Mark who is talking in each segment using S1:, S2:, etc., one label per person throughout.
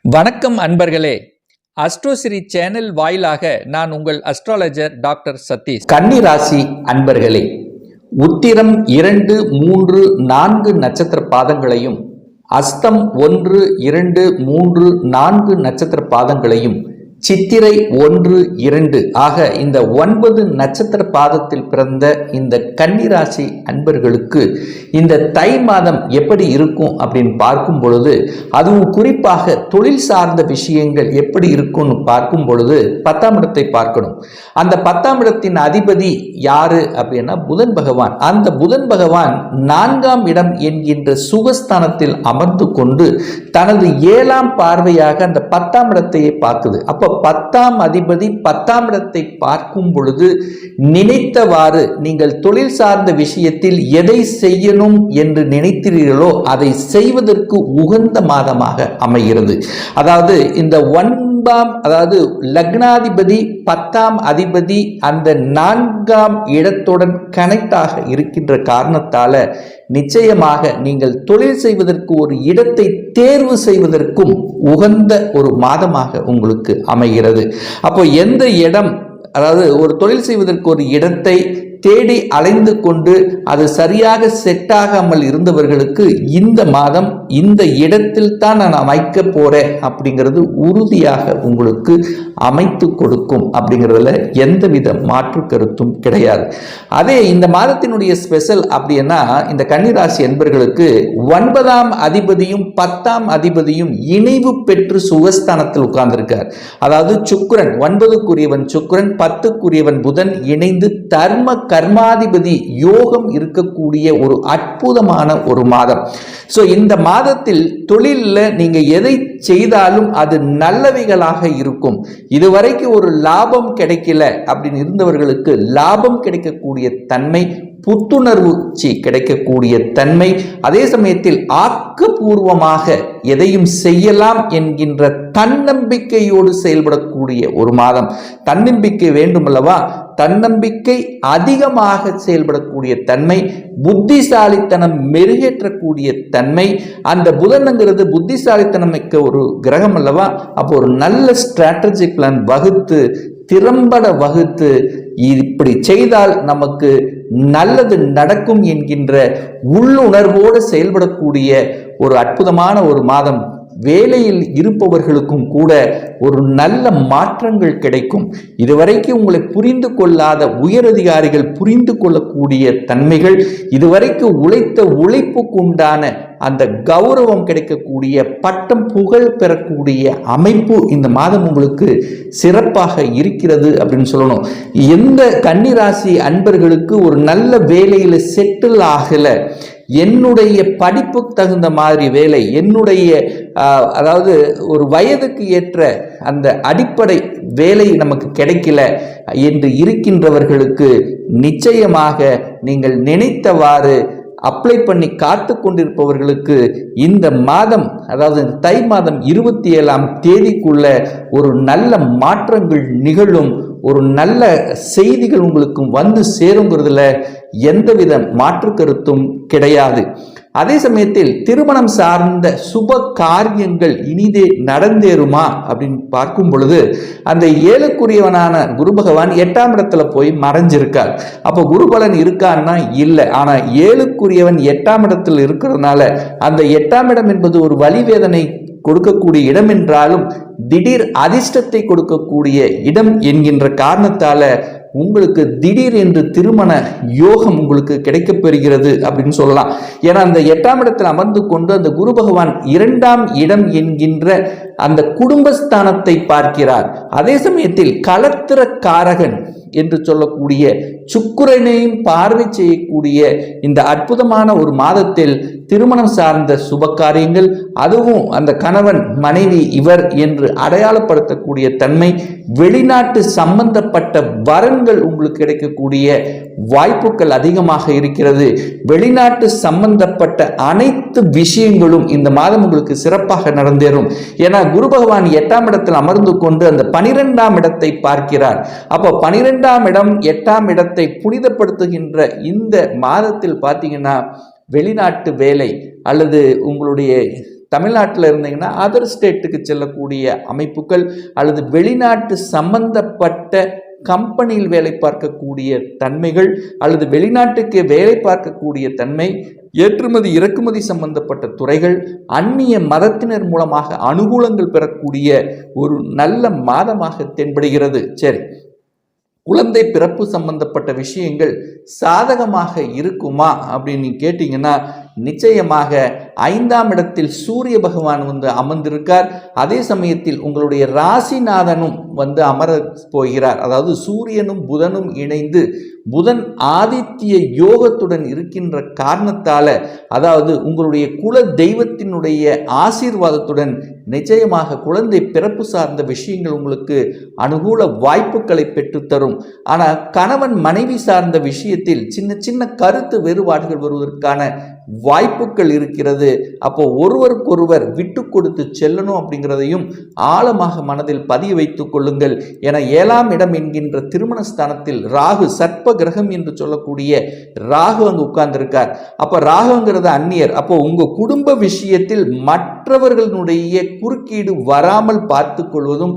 S1: வணக்கம் அன்பர்களே. அஸ்ட்ரோசிரி சேனல் வாயிலாக நான் உங்கள் அஸ்ட்ராலஜர் டாக்டர் சதீஷ். கன்னி ராசி அன்பர்களே, உத்திரம் 2, 3, 4 நட்சத்திர பாதங்களையும், அஸ்தம் 1, 2, 3, 4 நட்சத்திர பாதங்களையும், சித்திரை 1, 2 ஆக இந்த 9 நட்சத்திர பாதத்தில் பிறந்த இந்த கன்னிராசி அன்பர்களுக்கு இந்த தை மாதம் எப்படி இருக்கும் அப்படின்னு பார்க்கும் பொழுது, அதுவும் குறிப்பாக தொழில் சார்ந்த விஷயங்கள் எப்படி இருக்கும்னு பார்க்கும் பொழுது 10ஆம் இடத்தை பார்க்கணும். அந்த 10ஆம் இடத்தின் அதிபதி யாரு அப்படின்னா புதன் பகவான். அந்த புதன் பகவான் 4ஆம் இடம் என்கின்ற சுகஸ்தானத்தில் அமர்ந்து கொண்டு தனது 7ஆம் பார்வையாக அந்த 10ஆம் இடத்தையே பார்க்குது. அப்போ 10ஆம் அதிபதி 10ஆம் இடத்தை பார்க்கும் பொழுது நினைத்தவாறு நீங்கள் தொழில் சார்ந்த விஷயத்தில் எதை செய்யணும் என்று நினைத்தீர்களோ அதை செய்வதற்கு உகந்த மாதமாக அமைகிறது. அதாவது இந்த அதாவது லக்னாதிபதி 10ஆம் அதிபதி அந்த 4ஆம் இடத்துடன் கனெக்டாக இருக்கின்ற காரணத்தால நிச்சயமாக நீங்கள் தொழில் செய்வதற்கு ஒரு இடத்தை தேர்வு செய்வதற்கும் உகந்த ஒரு மாதமாக உங்களுக்கு அமைகிறது. அப்போ எந்த இடம், அதாவது ஒரு தொழில் செய்வதற்கு ஒரு இடத்தை தேடி அலைந்து கொண்டு அது சரியாக செட் ஆகாமல் இருந்தவர்களுக்கு இந்த மாதம் இந்த இடத்தில் தான் நான் அமைக்க போறேன் அப்படிங்கிறது உறுதியாக உங்களுக்கு அமைத்து கொடுக்கும் அப்படிங்கிறதுல எந்தவித மாற்று கருத்தும் கிடையாது. அதே இந்த மாதத்தினுடைய ஸ்பெஷல் அப்படின்னா இந்த கன்னிராசி என்பர்களுக்கு 9ஆம் அதிபதியும் 10ஆம் அதிபதியும் இணைவு பெற்று சுகஸ்தானத்தில் உட்கார்ந்திருக்கார். அதாவது சுக்கிரன் 9க்குரியவன் சுக்கிரன், 10க்குரியவன் புதன் இணைந்து தர்ம கர்மாதிபதி யோகம் இருக்கக்கூடிய ஒரு அற்புதமான ஒரு மாதம். சோ இந்த மாதத்தில் தொழிலில் நீங்க எதை செய்தாலும் அது நல்லவைகளாக இருக்கும். இதுவரைக்கும் ஒரு லாபம் கிடைக்கல அப்படின்னு இருந்தவர்களுக்கு லாபம் கிடைக்கக்கூடிய தன்மை, புத்துணர்வு கிடைக்கக்கூடிய தன்மை, அதே சமயத்தில் ஆக்கப்பூர்வமாக எதையும் செய்யலாம் என்கின்ற தன்னம்பிக்கையோடு செயல்படக்கூடிய ஒரு மாதம். தன்னம்பிக்கை வேண்டுமல்லவா? தன்னம்பிக்கை அதிகமாக செயல்படக்கூடிய தன்மை, புத்திசாலித்தனம் மெருகேற்றக்கூடிய தன்மை. அந்த புதன்ங்கிறது புத்திசாலித்தனம் மிக்க ஒரு கிரகம் அல்லவா? அப்போ ஒரு நல்ல ஸ்ட்ராட்டஜிக் பிளான் வகுத்து திறம்பட வகுத்து இப்படி செய்தால் நமக்கு நல்லது நடக்கும் என்கின்ற உள்ளுணர்வோடு செயல்படக்கூடிய ஒரு அற்புதமான ஒரு மாதம். வேலையில் இருப்பவர்களுக்கும் கூட ஒரு நல்ல மாற்றங்கள் கிடைக்கும். இதுவரைக்கும் உங்களை புரிந்து கொள்ளாத உயரதிகாரிகள் புரிந்து கொள்ளக்கூடிய தன்மைகள், இதுவரைக்கும் உழைத்த உழைப்புக்கு உண்டான அந்த கௌரவம் கிடைக்கக்கூடிய, பட்டம் புகழ் பெறக்கூடிய அமைப்பு இந்த மாதம் உங்களுக்கு சிறப்பாக இருக்கிறது அப்படின்னு சொல்லணும். எந்த கன்னிராசி அன்பர்களுக்கு ஒரு நல்ல வேலையில் செட்டில் ஆகல, என்னுடைய படிப்புக்கு தகுந்த மாதிரி வேலை, என்னுடைய அதாவது ஒரு வயதுக்கு ஏற்ற அந்த அடிப்படை வேலை நமக்கு கிடைக்கல என்று இருக்கின்றவர்களுக்கு நிச்சயமாக நீங்கள் நினைத்தவாறு அப்ளை பண்ணி காத்து கொண்டிருப்பவர்களுக்கு இந்த மாதம், அதாவது தை மாதம் 27ஆம் தேதிக்குள்ள ஒரு நல்ல மாற்றங்கள் நிகழும். ஒரு நல்ல செய்திகள் உங்களுக்கு வந்து சேருங்கிறதுல எந்தவித மாற்று கருத்தும் கிடையாது. அதே சமயத்தில் திருமணம் சார்ந்த சுப காரியங்கள் இனிதே நடந்தேறுமா அப்படின்னு பார்க்கும் பொழுது, அந்த 7க்குரியவனான குரு பகவான் 8ஆம் இடத்துல போய் மறைஞ்சிருக்கார். அப்போ குருபலன் இருக்கான்னா இல்லை. ஆனா 7க்குரியவன் 8ஆம் இடத்தில் இருக்கிறதுனால அந்த 8ஆம் இடம் என்பது ஒரு வலிவேதனை கொடுக்கக்கூடிய இடம் என்றாலும் திடீர் அதிர்ஷ்டத்தை கொடுக்கக்கூடிய இடம் என்கின்ற காரணத்தால உங்களுக்கு திடீர் என்று திருமண யோகம் உங்களுக்கு கிடைக்கப்பெறுகிறது அப்படின்னு சொல்லலாம். ஏன்னா அந்த 8ஆம் இடத்தில் அமர்ந்து கொண்டு அந்த குரு பகவான் 2ஆம் இடம் என்கின்ற அந்த குடும்பஸ்தானத்தை பார்க்கிறார். அதே சமயத்தில் களத்திர காரகன் என்று சொல்லக்கூடிய சுக்கிரனையும் பார்வை செய்யக்கூடிய இந்த அற்புதமான ஒரு மாதத்தில் திருமணம் சார்ந்த சுப காரியங்கள், அதுவும் அந்த கணவன் மனைவி இவர் என்று அடையாளப்படுத்தக்கூடிய தன்மை, வெளிநாட்டு சம்பந்தப்பட்ட வரன்கள் உங்களுக்கு கிடைக்கக்கூடிய வாய்ப்புகள் அதிகமாக இருக்கிறது. வெளிநாட்டு சம்பந்தப்பட்ட அனைத்து விஷயங்களும் இந்த மாதம் உங்களுக்கு சிறப்பாக நடந்தேறும். ஏன்னா குரு பகவான் 8ஆம் இடத்தில் அமர்ந்து கொண்டு அந்த 12ஆம் இடத்தை பார்க்கிறார். அப்போ 12ஆம் இடம் 8ஆம் இடத்தை புனிதப்படுத்துகின்ற இந்த மாதத்தில் பார்த்தீங்கன்னா வெளிநாட்டு வேலை அல்லது உங்களுடைய தமிழ்நாட்டில் இருந்தீங்கன்னா அதர் ஸ்டேட்டுக்கு செல்லக்கூடிய அமைப்புகள், அல்லது வெளிநாட்டு சம்பந்தப்பட்ட கம்பெனியில் வேலை பார்க்கக்கூடிய தன்மைகள், அல்லது வெளிநாட்டுக்கு வேலை பார்க்கக்கூடிய தன்மை, ஏற்றுமதி இறக்குமதி சம்பந்தப்பட்ட துறைகள், அந்நிய மதத்தினர் மூலமாக அனுகூலங்கள் பெறக்கூடிய ஒரு நல்ல மாதமாக தென்படுகிறது. சரி, குழந்தை பிறப்பு சம்பந்தப்பட்ட விஷயங்கள் சாதகமாக இருக்குமா அப்படின்னு கேட்டீங்கன்னா, நிச்சயமாக 5ஆம் இடத்தில் சூரிய பகவான் அமர்ந்திருக்கார். அதே சமயத்தில் உங்களுடைய ராசிநாதனும் அமர போகிறார். அதாவது சூரியனும் புதனும் இணைந்து புதன் ஆதித்ய யோகத்துடன் இருக்கின்ற காரணத்தால, அதாவது உங்களுடைய குல தெய்வத்தினுடைய ஆசீர்வாதத்துடன் நிச்சயமாக குழந்தை பிறப்பு சார்ந்த விஷயங்கள் உங்களுக்கு அனுகூல வாய்ப்புகளை பெற்றுத்தரும். ஆனால் கணவன் மனைவி சார்ந்த விஷயத்தில் சின்ன சின்ன கருத்து வேறுபாடுகள் வருவதற்கான வாய்ப்புகள் இருக்கிறது. அப்போ ஒருவருக்கொருவர் விட்டு கொடுத்து செல்லணும் அப்படிங்கிறதையும் ஆழமாக மனதில் பதிய வைத்துக் கொள்ளுங்கள். என 7ஆம் இடம் என்கின்ற திருமண ஸ்தானத்தில் ராகு, சர்ப்ப கிரகம் என்று சொல்லக்கூடிய ராகு அங்கு உட்கார்ந்திருக்கார். அப்ப ராகுங்கிறது அந்நியர். அப்போ உங்க குடும்ப விஷயத்தில் மற்றவர்களுடைய குறுக்கீடு வராமல் பார்த்துக் கொள்வதும்,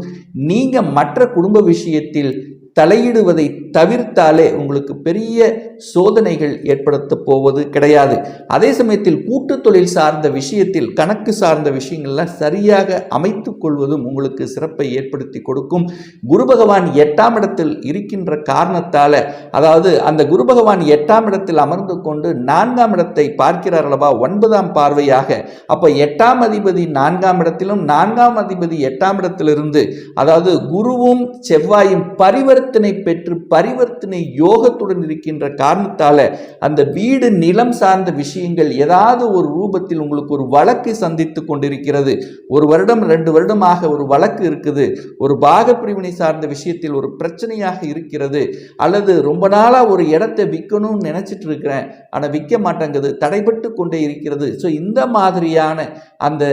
S1: நீங்க மற்ற குடும்ப விஷயத்தில் தலையிடுவதை தவிர்த்தாலே உங்களுக்கு பெரிய சோதனைகள் ஏற்படுத்த போவது கிடையாது. அதே சமயத்தில் கூட்டு தொழில் சார்ந்த விஷயத்தில் கணக்கு சார்ந்த விஷயங்கள்லாம் சரியாக அமைத்துக் கொள்வதும் உங்களுக்கு சிறப்பை ஏற்படுத்தி கொடுக்கும். குரு பகவான் 8ஆம் இடத்தில் இருக்கின்ற காரணத்தால, அதாவது அந்த குரு பகவான் 8ஆம் இடத்தில் அமர்ந்து கொண்டு 4ஆம் இடத்தை பார்க்கிறார் அல்லவா, 9ஆம் பார்வையாக. அப்ப 8ஆம் அதிபதி 4ஆம் இடத்திலும் 4ஆம் அதிபதி 8ஆம் இடத்திலிருந்து, அதாவது குருவும் செவ்வாயும் பரிவர்த்தனை பெற்று பரிவர்த்தனை யோகத்துடன் இருக்கின்ற காரணத்தால அந்த வீடு நிலம் சார்ந்த விஷயங்கள் ஏதாவது ஒரு ரூபத்தில் உங்களுக்கு ஒரு வழக்கு சந்தித்துக் கொண்டிருக்கிறது. 1 வருடம் 2 வருடமாக ஒரு வழக்கு இருக்குது, ஒரு பாக பிரிவினை சார்ந்த விஷயத்தில் ஒரு பிரச்சனையாக இருக்கிறது, அல்லது ரொம்ப நாளா ஒரு இடத்தை விற்கணும்னு நினைச்சிட்டு இருக்கிறேன் ஆனா விற்க மாட்டேங்குது, தடைபட்டு கொண்டே இருக்கிறது. ஸோ இந்த மாதிரியான அந்த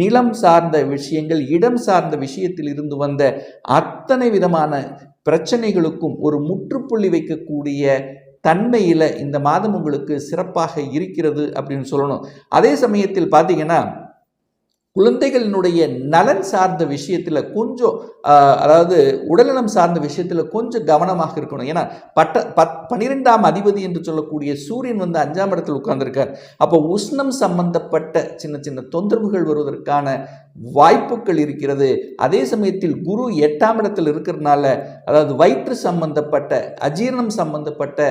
S1: நிலம் சார்ந்த விஷயங்கள், இடம் சார்ந்த விஷயத்தில் இருந்து வந்த அத்தனை விதமான பிரச்சனைகளுக்கும் ஒரு முற்றுப்புள்ளி வைக்கக்கூடிய தன்மையில் இந்த மாதம் உங்களுக்கு சிறப்பாக இருக்கிறது அப்படின்னு சொல்லணும். அதே சமயத்தில் பார்த்தீங்கன்னா, குழந்தைகளினுடைய நலன் சார்ந்த விஷயத்தில் கொஞ்சம், அதாவது உடல்நலம் சார்ந்த விஷயத்தில் கொஞ்சம் கவனமாக இருக்கணும். ஏன்னா 12ஆம் அதிபதி என்று சொல்லக்கூடிய சூரியன் 5ஆம் இடத்தில் உட்கார்ந்திருக்கார். அப்போ உஷ்ணம் சம்பந்தப்பட்ட சின்ன சின்ன தொந்தரவுகள் வருவதற்கான வாய்ப்புகள் இருக்கிறது. அதே சமயத்தில் குரு 8ஆம் இடத்தில் இருக்கிறதுனால, அதாவது வயிற்று சம்பந்தப்பட்ட அஜீரணம் சம்பந்தப்பட்ட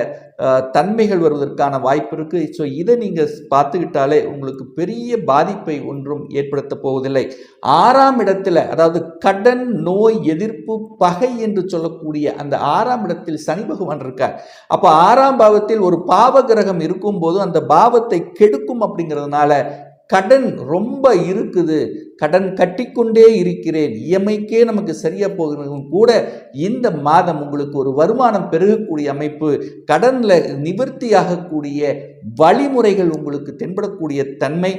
S1: தன்மைகள் வருவதற்கான வாய்ப்பு இருக்கு. ஸோ இதை நீங்க பார்த்துக்கிட்டாலே உங்களுக்கு பெரிய பாதிப்பை ஒன்றும் ஏற்படுத்த போவதில்லை. 6ஆம் இடத்துல, அதாவது கடன், நோய் எதிர்ப்பு, பகை என்று சொல்லக்கூடிய அந்த 6ஆம் இடத்தில் சனி பகவான் இருக்கார். அப்ப 6ஆம் பாவத்தில் ஒரு பாவ கிரகம் இருக்கும் போது அந்த பாவத்தை கெடுக்கும். அப்படிங்கிறதுனால கடன் ரொம்ப இருக்குது, கடன் கட்டிக்கொண்டே இருக்கிறேன், இஎம்ஐக்கே நமக்கு சரியா போகிறதும் கூட இந்த மாதம் உங்களுக்கு ஒரு வருமானம் பெருகக்கூடிய அமைப்பு, கடன்ல நிவர்த்தியாகக்கூடிய வழிமுறைகள் உங்களுக்கு தென்படக்கூடிய தன்மை,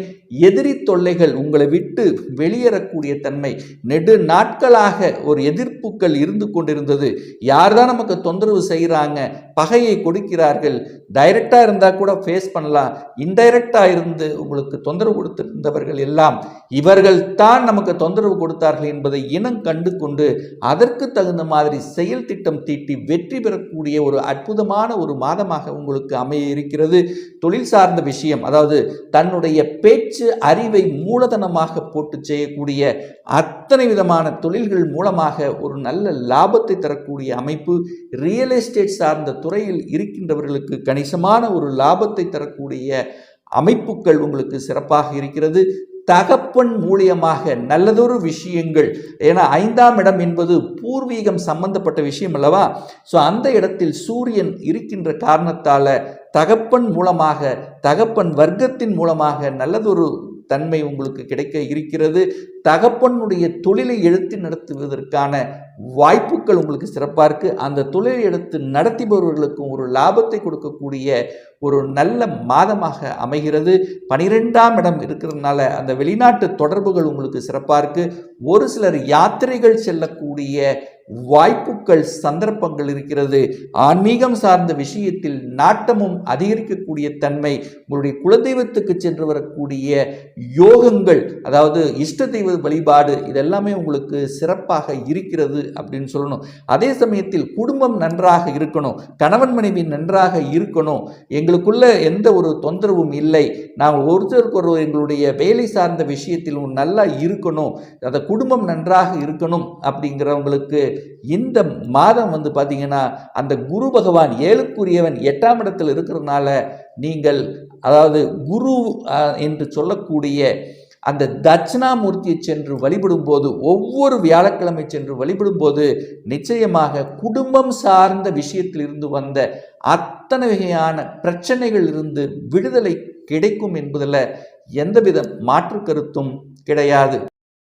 S1: எதிரி தொல்லைகள் உங்களை விட்டு வெளியேறக்கூடிய தன்மை, நெடு நாட்களாக ஒரு எதிர்ப்புகள் இருந்து கொண்டிருந்தது, யார்தான் நமக்கு தொந்தரவு செய்கிறாங்க, பகையை கொடுக்கிறார்கள், டைரக்டா இருந்தா கூட ஃபேஸ் பண்ணலாம், இன்டைரக்டா இருந்து உங்களுக்கு தொந்தரவு கொடுத்திருந்தவர்கள் எல்லாம் இவர்கள் தான் நமக்கு தொந்தரவு கொடுத்தார்கள் என்பதை இனம் கண்டு கொண்டு அதற்கு தகுந்த மாதிரி செயல் திட்டம் தீட்டி வெற்றி பெறக்கூடிய ஒரு அற்புதமான ஒரு மாதமாக உங்களுக்கு அமைய இருக்கிறது. தொழில் சார்ந்த விஷயம், அதாவது தன்னுடைய பேச்சு அறிவை மூலதனமாக போட்டு செய்யக்கூடிய அத்தனை விதமான தொழில்கள் மூலமாக ஒரு நல்ல லாபத்தை தரக்கூடிய அமைப்பு, ரியல் எஸ்டேட் சார்ந்த துறையில் இருக்கின்றவர்களுக்கு கணிசமான ஒரு லாபத்தை தரக்கூடிய அமைப்புகள் உங்களுக்கு சிறப்பாக இருக்கிறது. தகப்பன் மூலியமாக நல்லதொரு விஷயங்கள், ஏன்னா 5ஆம் இடம் என்பது பூர்வீகம் சம்பந்தப்பட்ட விஷயம் அல்லவா. ஸோ அந்த இடத்தில் சூரியன் இருக்கின்ற காரணத்தால தகப்பன் மூலமாக, தகப்பன் வர்க்கத்தின் மூலமாக நல்லதொரு தன்மை உங்களுக்கு கிடைக்க இருக்கிறது. தகப்பனுடைய தொழிலை எடுத்து நடத்துவதற்கான வாய்ப்புகள் உங்களுக்கு சிறப்பாக இருக்கு. அந்த தொழிலை எடுத்து நடத்திபவர்களுக்கும் ஒரு லாபத்தை கொடுக்கக்கூடிய ஒரு நல்ல மாதமாக அமைகிறது. 12ஆம் இடம் இருக்கிறதுனால அந்த வெளிநாட்டு தொடர்புகள் உங்களுக்கு சிறப்பாக இருக்கு. ஒரு சிலர் யாத்திரைகள் செல்லக்கூடிய வாய்ப்புகள், சந்தர்ப்பங்கள் இருக்கிறது. ஆன்மீகம் சார்ந்த விஷயத்தில் நாட்டமும் அதிகரிக்கக்கூடிய தன்மை, உங்களுடைய குலதெய்வத்துக்கு சென்று வரக்கூடிய யோகங்கள், அதாவது இஷ்ட தெய்வ வழிபாடு, இதெல்லாமே உங்களுக்கு சிறப்பாக இருக்கிறது அப்படின்னு சொல்லணும். அதே சமயத்தில் குடும்பம் நன்றாக இருக்கணும், கணவன் மனைவி நன்றாக இருக்கணும், எங்களுக்குள்ள எந்த ஒரு தொந்தரவும் இல்லை, நாம் ஒருத்தருக்கு ஒரு எங்களுடைய வேலை சார்ந்த விஷயத்தில் நல்லா இருக்கணும், அந்த குடும்பம் நன்றாக இருக்கணும் அப்படிங்கிறவங்களுக்கு இந்த மாதம் பார்த்தீங்கன்னா அந்த குரு பகவான் 7க்குரியவன் 8ஆம் இடத்தில் இருக்கிறதுனால நீங்கள் அதாவது குரு என்று சொல்லக்கூடிய அந்த தட்சிணாமூர்த்தியை சென்று வழிபடும் போது, ஒவ்வொரு வியாழக்கிழமை சென்று வழிபடும் போது நிச்சயமாக குடும்பம் சார்ந்த விஷயத்தில் இருந்து வந்த அத்தனை வகையான பிரச்சனைகள் இருந்து விடுதலை கிடைக்கும் என்பதில் எந்தவித மாற்று கருத்தும் கிடையாது.